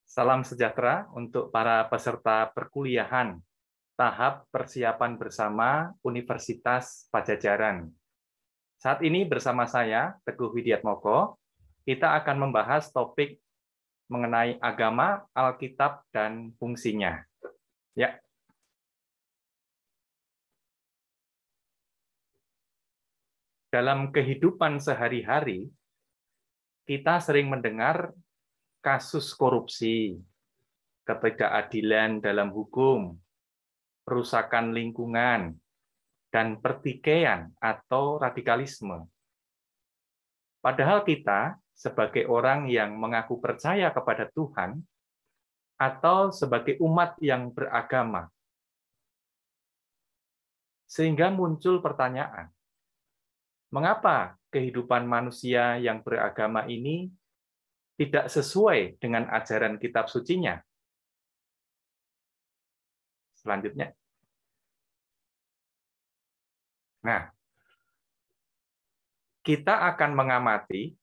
Salam sejahtera untuk para peserta perkuliahan tahap persiapan bersama Universitas Pajajaran. Saat ini bersama saya, Teguh Widiatmoko, kita akan membahas topik mengenai agama, Alkitab, dan fungsinya. Ya. Dalam kehidupan sehari-hari, kita sering mendengar kasus korupsi, ketidakadilan dalam hukum, perusakan lingkungan, dan pertikaian atau radikalisme. Padahal kita, sebagai orang yang mengaku percaya kepada Tuhan, atau sebagai umat yang beragama, sehingga muncul pertanyaan, mengapa kehidupan manusia yang beragama ini tidak sesuai dengan ajaran kitab sucinya? Selanjutnya. Nah, kita akan mengamati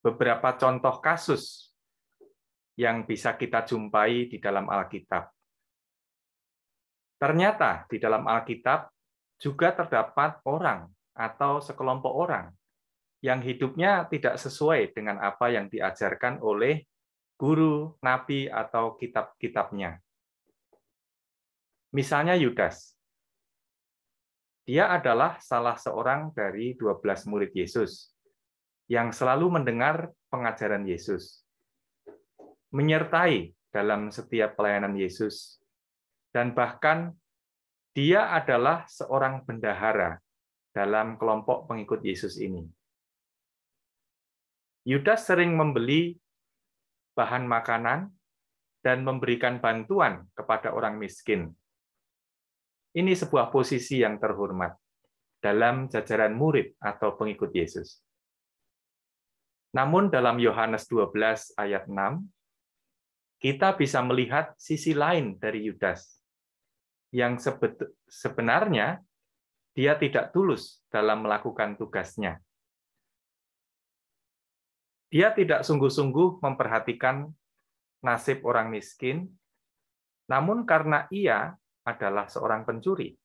beberapa contoh kasus yang bisa kita jumpai di dalam Alkitab. Ternyata di dalam Alkitab juga terdapat orang atau sekelompok orang yang hidupnya tidak sesuai dengan apa yang diajarkan oleh guru, nabi, atau kitab-kitabnya. Misalnya Yudas. Dia adalah salah seorang dari 12 murid Yesus yang selalu mendengar pengajaran Yesus, menyertai dalam setiap pelayanan Yesus, dan bahkan dia adalah seorang bendahara dalam kelompok pengikut Yesus ini. Yudas sering membeli bahan makanan dan memberikan bantuan kepada orang miskin. Ini sebuah posisi yang terhormat dalam jajaran murid atau pengikut Yesus. Namun dalam Yohanes 12 ayat 6, kita bisa melihat sisi lain dari Yudas, yang sebenarnya dia tidak tulus dalam melakukan tugasnya. Dia tidak sungguh-sungguh memperhatikan nasib orang miskin, namun karena ia adalah seorang pencuri.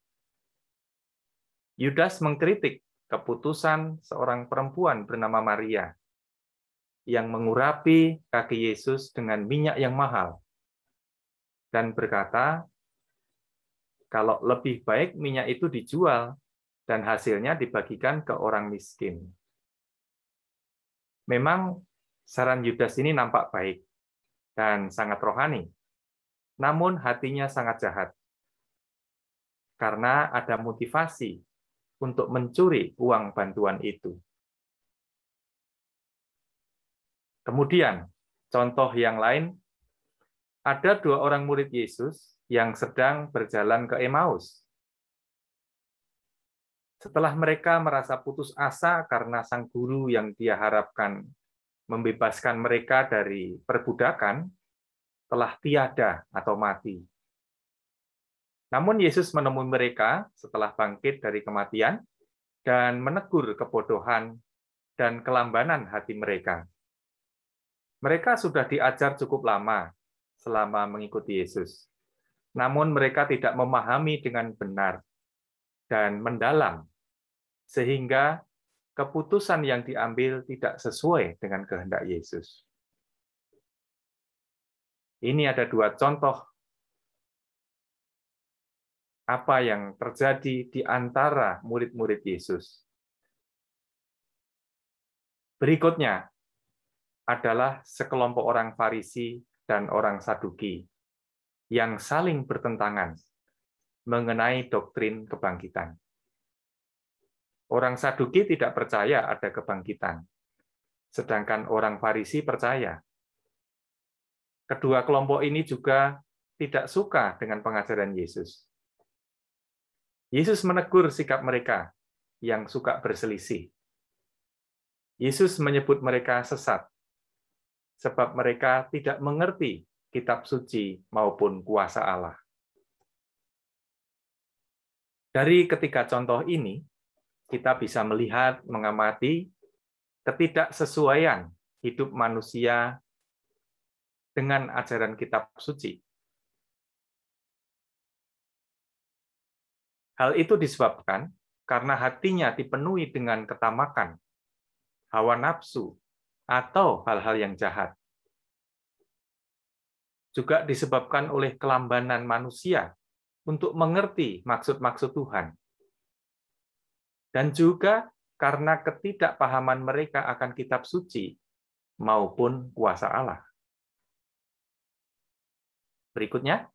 Yudas mengkritik keputusan seorang perempuan bernama Maria yang mengurapi kaki Yesus dengan minyak yang mahal dan berkata, kalau lebih baik minyak itu dijual dan hasilnya dibagikan ke orang miskin. Memang saran Yudas ini nampak baik dan sangat rohani, namun hatinya sangat jahat karena ada motivasi untuk mencuri uang bantuan itu. Kemudian, contoh yang lain, ada 2 orang murid Yesus yang sedang berjalan ke Emmaus. Setelah mereka merasa putus asa karena sang guru yang dia harapkan membebaskan mereka dari perbudakan telah tiada atau mati. Namun Yesus menemui mereka setelah bangkit dari kematian dan menegur kebodohan dan kelambanan hati mereka. Mereka sudah diajar cukup lama selama mengikuti Yesus. Namun mereka tidak memahami dengan benar dan mendalam, sehingga keputusan yang diambil tidak sesuai dengan kehendak Yesus. Ini ada 2 contoh apa yang terjadi di antara murid-murid Yesus. Berikutnya adalah sekelompok orang Farisi dan orang Saduki yang saling bertentangan mengenai doktrin kebangkitan. Orang Saduki tidak percaya ada kebangkitan, sedangkan orang Farisi percaya. Kedua kelompok ini juga tidak suka dengan pengajaran Yesus. Yesus menegur sikap mereka yang suka berselisih. Yesus menyebut mereka sesat, sebab mereka tidak mengerti kitab suci maupun kuasa Allah. Dari ketiga contoh ini, kita bisa melihat, mengamati ketidaksesuaian hidup manusia dengan ajaran kitab suci. Hal itu disebabkan karena hatinya dipenuhi dengan ketamakan, hawa nafsu, atau hal-hal yang jahat. Juga disebabkan oleh kelambanan manusia untuk mengerti maksud-maksud Tuhan. Dan juga karena ketidakpahaman mereka akan kitab suci maupun kuasa Allah. Berikutnya.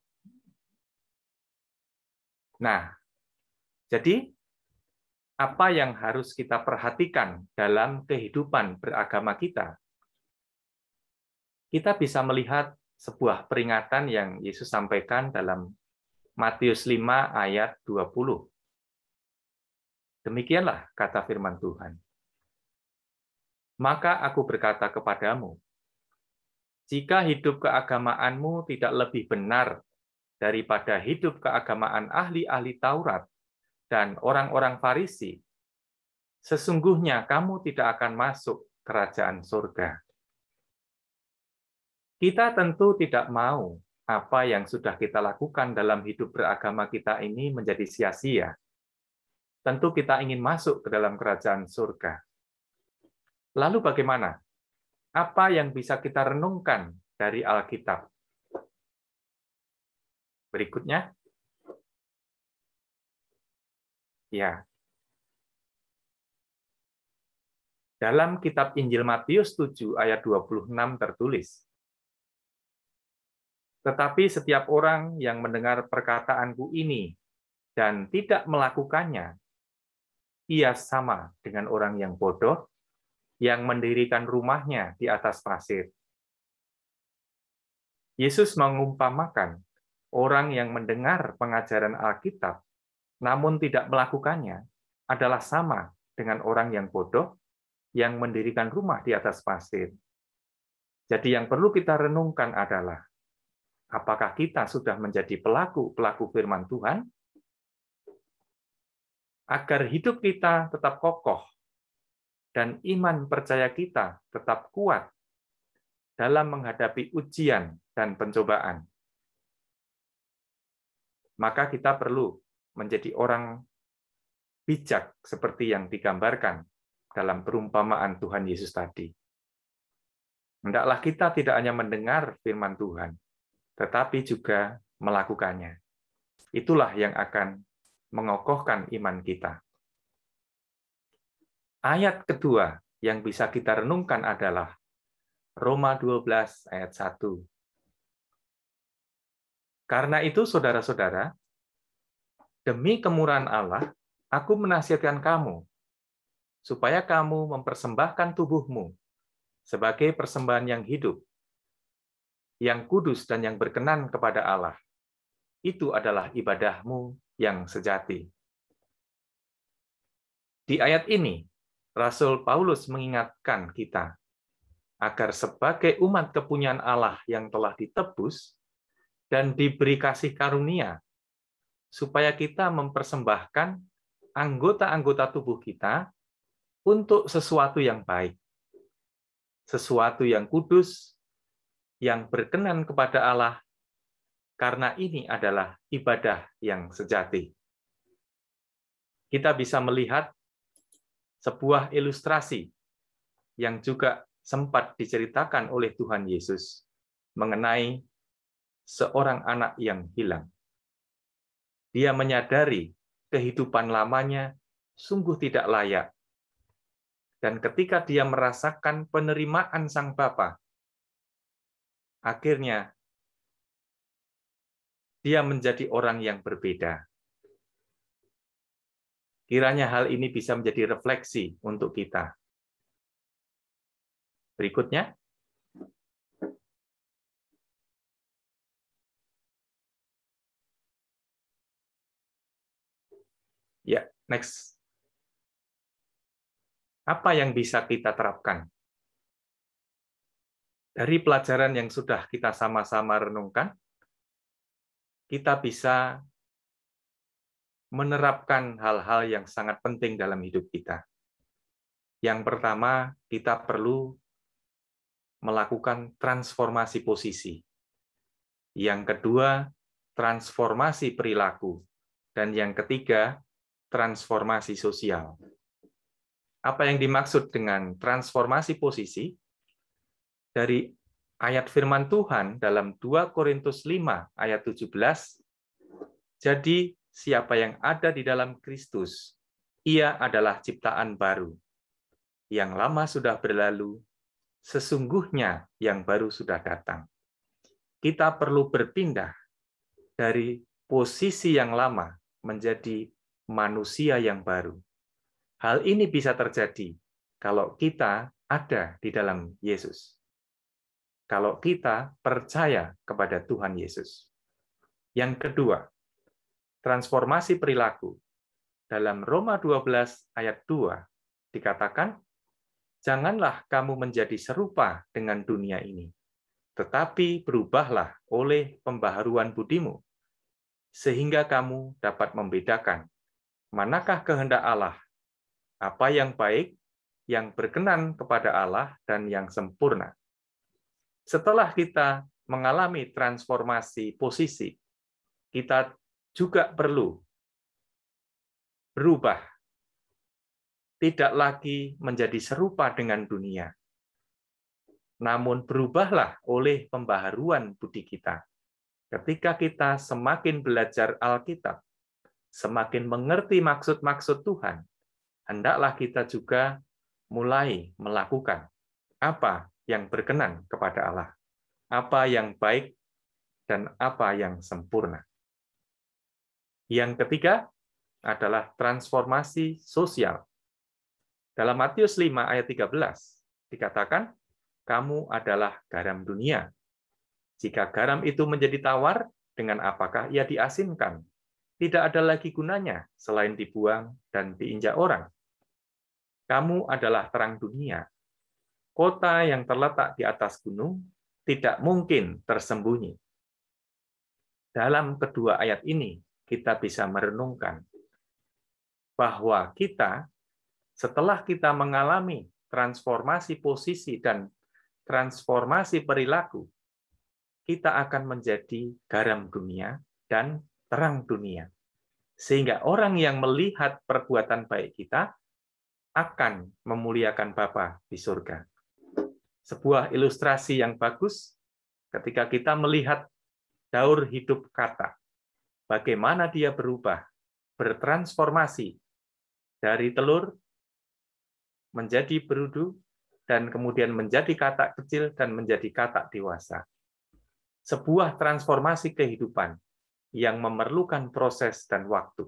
Nah, jadi apa yang harus kita perhatikan dalam kehidupan beragama kita? Kita bisa melihat sebuah peringatan yang Yesus sampaikan dalam Matius 5 ayat 20. Demikianlah kata firman Tuhan. Maka aku berkata kepadamu, jika hidup keagamaanmu tidak lebih benar daripada hidup keagamaan ahli-ahli Taurat dan orang-orang Farisi, sesungguhnya kamu tidak akan masuk kerajaan surga. Kita tentu tidak mau apa yang sudah kita lakukan dalam hidup beragama kita ini menjadi sia-sia. Tentu kita ingin masuk ke dalam kerajaan surga. Lalu bagaimana? Apa yang bisa kita renungkan dari Alkitab? Berikutnya. Ya. Dalam kitab Injil Matius 7 ayat 26 tertulis, tetapi setiap orang yang mendengar perkataanku ini dan tidak melakukannya, ia sama dengan orang yang bodoh yang mendirikan rumahnya di atas pasir. Yesus mengumpamakan orang yang mendengar pengajaran Alkitab namun tidak melakukannya adalah sama dengan orang yang bodoh yang mendirikan rumah di atas pasir. Jadi yang perlu kita renungkan adalah apakah kita sudah menjadi pelaku firman Tuhan agar hidup kita tetap kokoh dan iman percaya kita tetap kuat dalam menghadapi ujian dan pencobaan. Maka kita perlu menjadi orang bijak seperti yang digambarkan dalam perumpamaan Tuhan Yesus tadi. Hendaklah kita tidak hanya mendengar firman Tuhan, tetapi juga melakukannya. Itulah yang akan mengokohkan iman kita. Ayat kedua yang bisa kita renungkan adalah Roma 12 ayat 1. Karena itu, saudara-saudara, demi kemurahan Allah, aku menasihatkan kamu, supaya kamu mempersembahkan tubuhmu sebagai persembahan yang hidup, yang kudus dan yang berkenan kepada Allah. Itu adalah ibadahmu yang sejati. Di ayat ini, Rasul Paulus mengingatkan kita agar sebagai umat kepunyaan Allah yang telah ditebus dan diberi kasih karunia, supaya kita mempersembahkan anggota-anggota tubuh kita untuk sesuatu yang baik, sesuatu yang kudus, yang berkenan kepada Allah, karena ini adalah ibadah yang sejati. Kita bisa melihat sebuah ilustrasi yang juga sempat diceritakan oleh Tuhan Yesus mengenai seorang anak yang hilang. Dia menyadari kehidupan lamanya sungguh tidak layak. Dan ketika dia merasakan penerimaan Sang Bapa, akhirnya dia menjadi orang yang berbeda. Kiranya hal ini bisa menjadi refleksi untuk kita. Berikutnya. Ya, next. Apa yang bisa kita terapkan? Dari pelajaran yang sudah kita sama-sama renungkan, kita bisa menerapkan hal-hal yang sangat penting dalam hidup kita. Yang pertama, kita perlu melakukan transformasi posisi. Yang kedua, transformasi perilaku. Dan yang ketiga, transformasi sosial. Apa yang dimaksud dengan transformasi posisi? Dari ayat firman Tuhan dalam 2 Korintus 5 ayat 17, jadi siapa yang ada di dalam Kristus, ia adalah ciptaan baru. Yang lama sudah berlalu, sesungguhnya yang baru sudah datang. Kita perlu berpindah dari posisi yang lama menjadi manusia yang baru. Hal ini bisa terjadi kalau kita ada di dalam Yesus. Kalau kita percaya kepada Tuhan Yesus. Yang kedua, transformasi perilaku. Dalam Roma 12 ayat 2 dikatakan, janganlah kamu menjadi serupa dengan dunia ini, tetapi berubahlah oleh pembaharuan budimu, sehingga kamu dapat membedakan manakah kehendak Allah, apa yang baik, yang berkenan kepada Allah, dan yang sempurna. Setelah kita mengalami transformasi posisi, kita juga perlu berubah, tidak lagi menjadi serupa dengan dunia, namun berubahlah oleh pembaharuan budi kita. Ketika kita semakin belajar Alkitab, semakin mengerti maksud-maksud Tuhan, hendaklah kita juga mulai melakukan apa yang berkenan kepada Allah, apa yang baik, dan apa yang sempurna. Yang ketiga adalah transformasi sosial. Dalam Matius 5 ayat 13 dikatakan, kamu adalah garam dunia. Jika garam itu menjadi tawar, dengan apakah ia diasinkan? Tidak ada lagi gunanya selain dibuang dan diinjak orang. Kamu adalah terang dunia. Kota yang terletak di atas gunung tidak mungkin tersembunyi. Dalam kedua ayat ini, kita bisa merenungkan bahwa kita, setelah kita mengalami transformasi posisi dan transformasi perilaku, kita akan menjadi garam dunia dan terang dunia. Sehingga orang yang melihat perbuatan baik kita akan memuliakan Bapa di surga. Sebuah ilustrasi yang bagus ketika kita melihat daur hidup kata, bagaimana dia berubah, bertransformasi dari telur menjadi berudu, dan kemudian menjadi katak kecil dan menjadi katak dewasa. Sebuah transformasi kehidupan yang memerlukan proses dan waktu.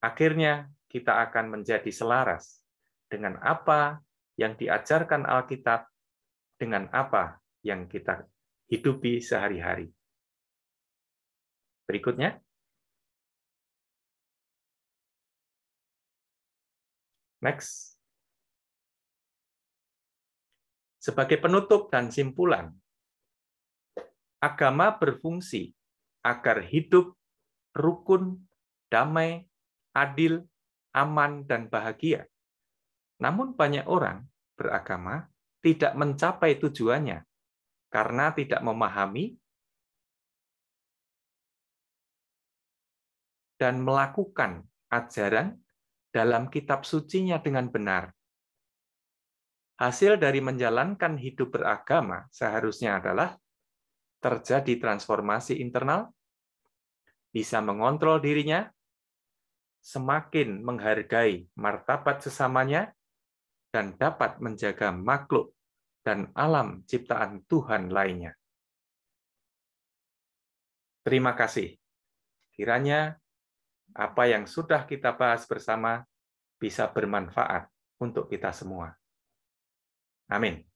Akhirnya kita akan menjadi selaras dengan apa yang diajarkan Alkitab, dengan apa yang kita hidupi sehari-hari. Berikutnya. Next. Sebagai penutup dan simpulan, agama berfungsi agar hidup rukun, damai, adil, aman, dan bahagia. Namun banyak orang beragama tidak mencapai tujuannya karena tidak memahami dan melakukan ajaran dalam kitab sucinya dengan benar. Hasil dari menjalankan hidup beragama seharusnya adalah terjadi transformasi internal, bisa mengontrol dirinya, semakin menghargai martabat sesamanya, dan dapat menjaga makhluk dan alam ciptaan Tuhan lainnya. Terima kasih. Kiranya apa yang sudah kita bahas bersama bisa bermanfaat untuk kita semua. Amin.